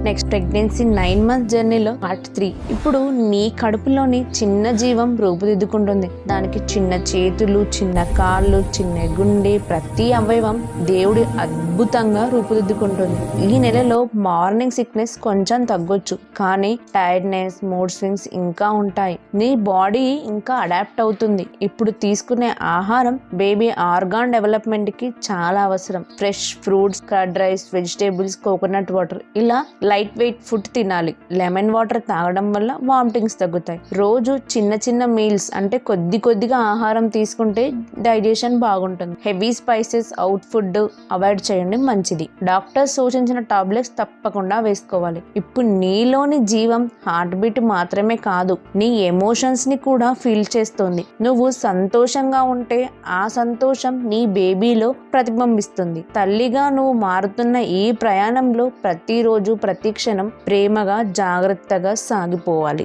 Next pregnancy 9 months జర్నీలో part 3. ఇప్పుడు నీ కడుపులోని చిన్న జీవం రూపుదిద్దుకుంటుంది. దానికి చిన్న చేతులు, చిన్న కాళ్ళు, చిన్న గుండె, ప్రతి అవయవం దేవుడి అద్భుతంగా రూపుదిద్దుకుంటుంది. ఈ నెలలో మార్నింగ్ సిక్నెస్ కొంచెం తగ్గొచ్చు, కానీ టైర్డ్నెస్, మూడ్ స్వింగ్స్ ఇంకా ఉంటాయి. నీ బాడీ ఇంకా అడాప్ట్ అవుతుంది. ఇప్పుడు తీసుకునే ఆహారం బేబీ ఆర్గాన్ డెవలప్మెంట్ కి చాలా అవసరం. Fresh fruits, curd rice, vegetables, coconut water, ఇలా లైట్ వెయిట్ ఫుడ్ తినాలి. లెమన్ వాటర్ తాగడం వల్ల వామిటింగ్స్ తగ్గుతాయి. రోజు చిన్న చిన్న మీల్స్ అంటే కొద్దిగా ఆహారం తీసుకుంటే డైజెషన్ బాగుంటుంది. Heavy spices, out food avoid చేయండి, మంచిది. డాక్టర్ సూచించిన టాబ్లెట్స్ తప్పకుండా వేసుకోవాలి. ఇప్పుడు నీలోని జీవం హార్ట్ బీట్ మాత్రమే కాదు, నీ ఎమోషన్స్ ని కూడా ఫీల్ చేస్తుంది. నువ్వు సంతోషంగా ఉంటే ఆ సంతోషం నీ బేబీలో ప్రతిబింబిస్తుంది. తల్లిగా నువ్వు మారుతున్న ఈ ప్రయాణంలో ప్రతిరోజు, ప్రతి క్షణం ప్రేమగా, జాగ్రత్తగా సాగిపోవాలి.